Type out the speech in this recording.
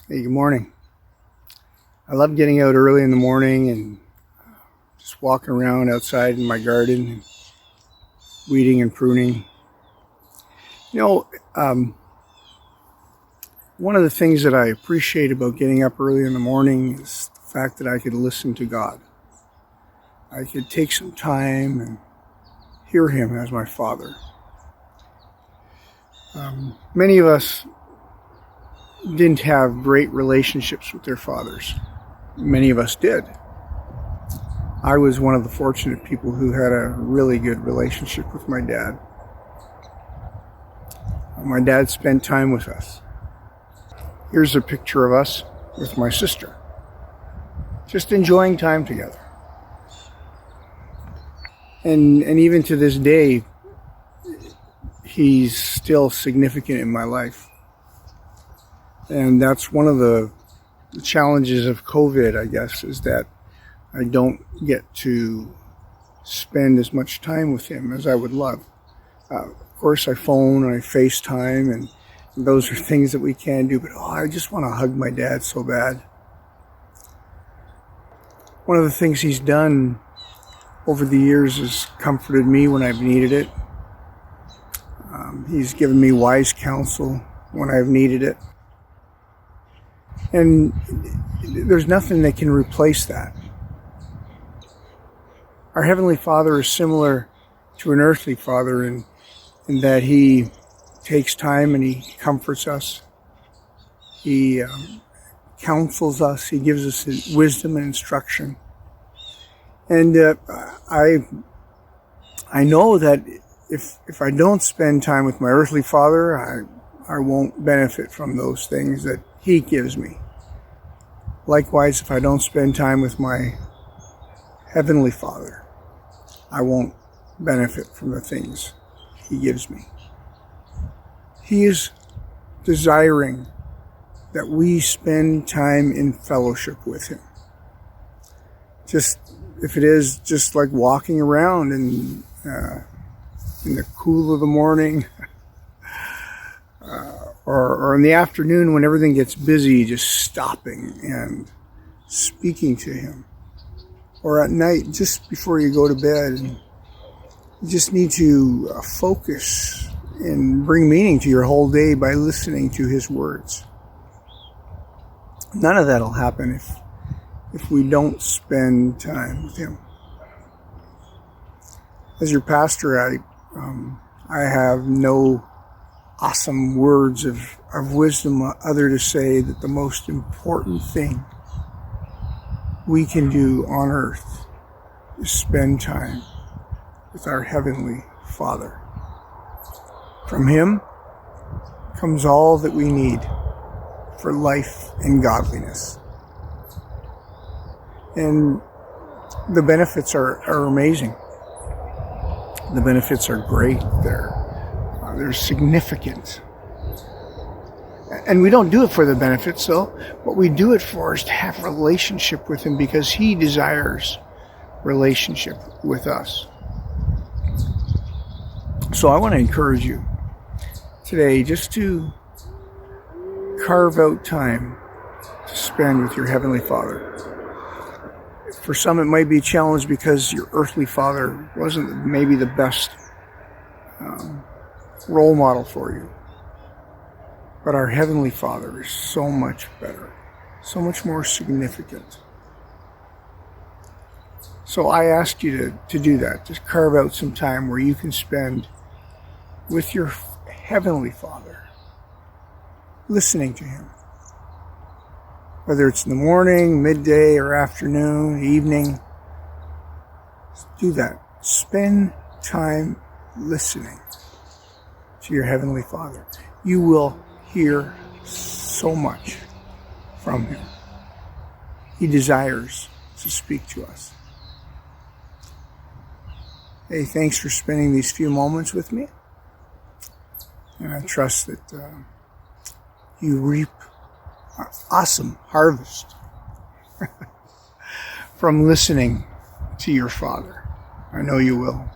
Hey, good morning. I love getting out early in the morning and just walking around outside in my garden, and weeding and pruning. You know, one of the things that I appreciate about getting up early in the morning is the fact that I could listen to God. I could take some time and hear Him as my Father. Many of us didn't have great relationships with their fathers. Many of us did. I was one of the fortunate people who had a really good relationship with my dad. My dad spent time with us. Here's a picture of us with my sister, just enjoying time together. And even to this day, he's still significant in my life. And that's one of the challenges of COVID, I guess, is that I don't get to spend as much time with him as I would love. Of course, I phone and I FaceTime, and those are things that we can do, but I just want to hug my dad so bad. One of the things he's done over the years has comforted me when I've needed it. He's given me wise counsel when I've needed it. And there's nothing that can replace that. Our Heavenly Father is similar to an earthly father in that He takes time and He comforts us. He counsels us. He gives us His wisdom and instruction. And I know that if I don't spend time with my earthly father, I won't benefit from those things that He gives me. Likewise, if I don't spend time with my Heavenly Father, I won't benefit from the things He gives me. He is desiring that we spend time in fellowship with Him. Just if it is just like walking around in the cool of the morning, or in the afternoon when everything gets busy, just stopping and speaking to Him. Or at night, just before you go to bed, and you just need to focus and bring meaning to your whole day by listening to His words. None of that will happen if we don't spend time with Him. As your pastor, I have no awesome words of wisdom other to say that the most important thing we can do on earth is spend time with our Heavenly Father. From Him comes all that we need for life and godliness. And the benefits are amazing. The benefits are great. They're significant. And we don't do it for the benefits, though. What we do it for is to have relationship with Him, because He desires relationship with us. So I want to encourage you today just to carve out time to spend with your Heavenly Father. For some, it might be a challenge because your earthly father wasn't maybe the best role model for you. But our Heavenly Father is so much better, so much more significant. So I ask you to do that. Just carve out some time where you can spend with your Heavenly Father, listening to Him. Whether it's in the morning, midday, or afternoon, evening, do that. Spend time listening to your Heavenly Father. You will hear so much from Him. He desires to speak to us. Hey, thanks for spending these few moments with me. And I trust that you reap an awesome harvest from listening to your Father. I know you will.